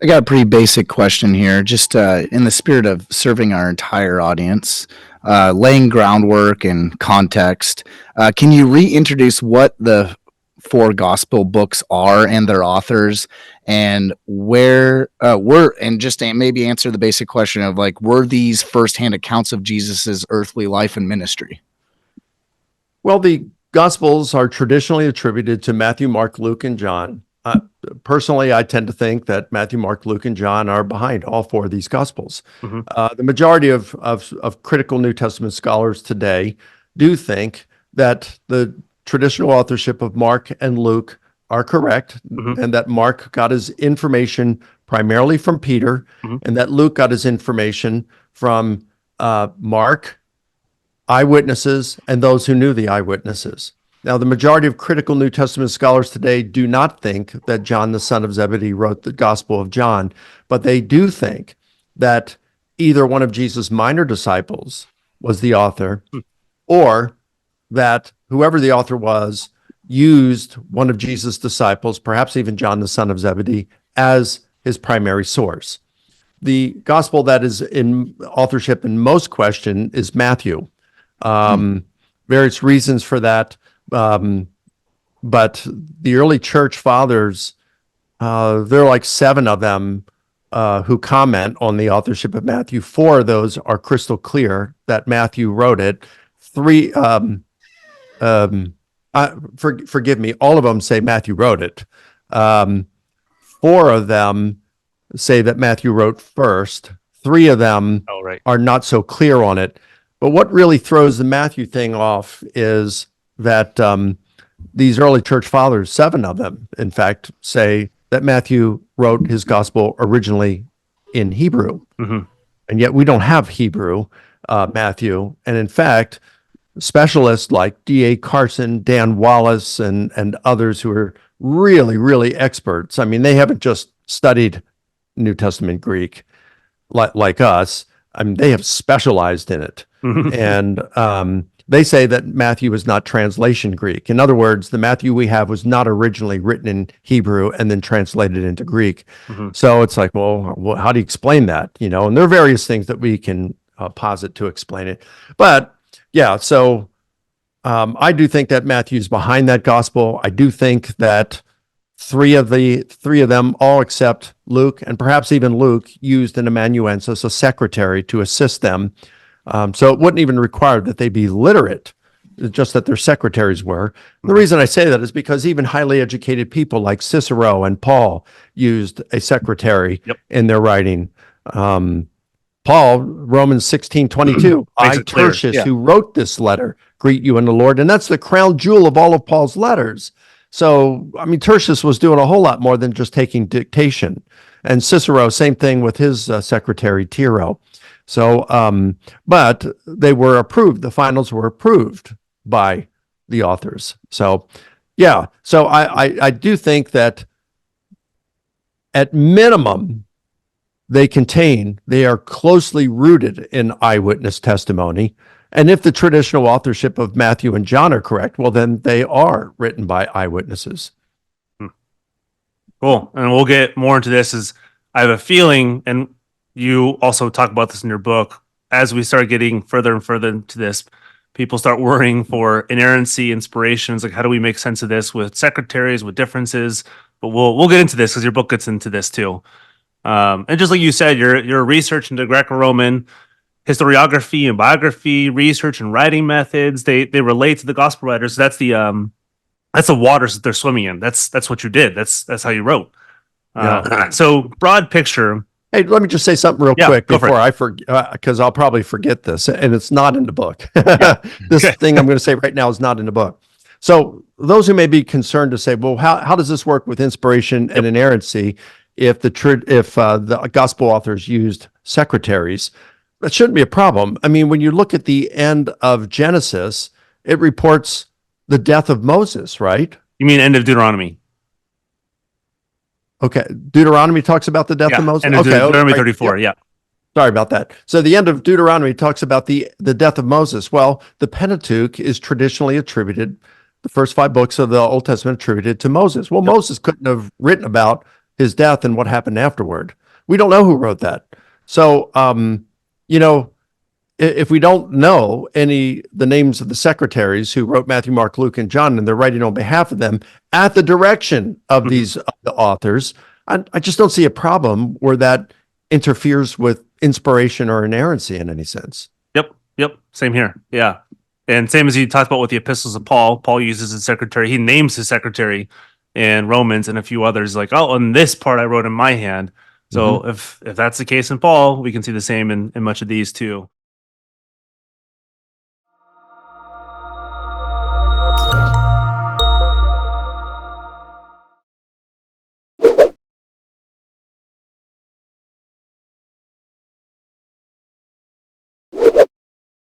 I got a pretty basic question here, just in the spirit of serving our entire audience, laying groundwork and context. Can you reintroduce what the four gospel books are and their authors, and where were, and just maybe answer the basic question of like, were these firsthand accounts of Jesus's earthly life and ministry? Well, the Gospels are traditionally attributed to Matthew, Mark, Luke, and John. Personally, I tend to think that Matthew, Mark, Luke, and John are behind all four of these Gospels. The majority of critical New Testament scholars today do think that the traditional authorship of Mark and Luke are correct, and that Mark got his information primarily from Peter, and that Luke got his information from Mark, eyewitnesses, and those who knew the eyewitnesses. Now, the majority of critical New Testament scholars today do not think that John, the son of Zebedee, wrote the Gospel of John, but they do think that either one of Jesus' minor disciples was the author, or that whoever the author was used one of Jesus' disciples, perhaps even John, the son of Zebedee, as his primary source. The gospel that is in authorship in most question is Matthew. Various reasons for that. But the early church fathers, there are like 7 of them who comment on the authorship of Matthew. 4 of those are crystal clear that Matthew wrote it. 3, forgive me, all of them say Matthew wrote it. 4 of them say that Matthew wrote first. 3 of them are not so clear on it. But what really throws the Matthew thing off is that these early church fathers, 7 of them, in fact, say that Matthew wrote his gospel originally in Hebrew. And yet we don't have Hebrew, Matthew. And in fact, specialists like D.A. Carson, Dan Wallace, and others who are really, really experts. I mean, they haven't just studied New Testament Greek like us. I mean, they have specialized in it. And they say that Matthew is not translation Greek. In other words, the Matthew we have was not originally written in Hebrew and then translated into Greek. So it's like, well, how do you explain that? You know, and there are various things that we can posit to explain it. But yeah, so I do think that Matthew's behind that gospel. I do think that three of them, all except Luke, and perhaps even Luke, used an amanuensis, a secretary, to assist them. So it wouldn't even require that they be literate, just that their secretaries were. The reason I say that is because even highly educated people like Cicero and Paul used a secretary in their writing. Paul, Romans 16:22, I, Tertius, who wrote this letter, greet you in the Lord. And that's the crown jewel of all of Paul's letters. So, I mean, Tertius was doing a whole lot more than just taking dictation. And Cicero, same thing with his secretary, Tiro. So, but they were approved. The finals were approved by the authors. So, yeah. So I do think that at minimum, they are closely rooted in eyewitness testimony. And if the traditional authorship of Matthew and John are correct, well, then they are written by eyewitnesses. Cool. And we'll get more into this, as I have a feeling, and you also talk about this in your book, as we start getting further and further into this, people start worrying for inerrancy, inspirations, like how do we make sense of this with secretaries, with differences? But we'll get into this because your book gets into this too. And just like you said, your research into Greco-Roman historiography and biography, research and writing methods, they relate to the gospel writers. That's the waters that they're swimming in. That's what you did. That's how you wrote. So broad picture. Hey, let me just say something real quick before I forget, because I'll probably forget this, and it's not in the book. This thing I'm going to say right now is not in the book. So those who may be concerned to say, well, how does this work with inspiration and inerrancy if the gospel authors used secretaries? That shouldn't be a problem. I mean, when you look at the end of Genesis, it reports the death of Moses, right? You mean end of Deuteronomy? Okay, Deuteronomy talks about the death of Moses. Deuteronomy 34. Yeah. Sorry about that. So the end of Deuteronomy talks about the death of Moses. Well, the Pentateuch is traditionally attributed, the first 5 books of the Old Testament attributed to Moses. Well, Moses couldn't have written about his death and what happened afterward. We don't know who wrote that. So, you know, if we don't know the names of the secretaries who wrote Matthew, Mark, Luke, and John, and they're writing on behalf of them at the direction of these the authors, I just don't see a problem where that interferes with inspiration or inerrancy in any sense. Yep. Same here. Yeah. And same as you talked about with the epistles of Paul uses his secretary. He names his secretary in Romans and a few others like, oh, and this part I wrote in my hand. So if that's the case in Paul, we can see the same in much of these too.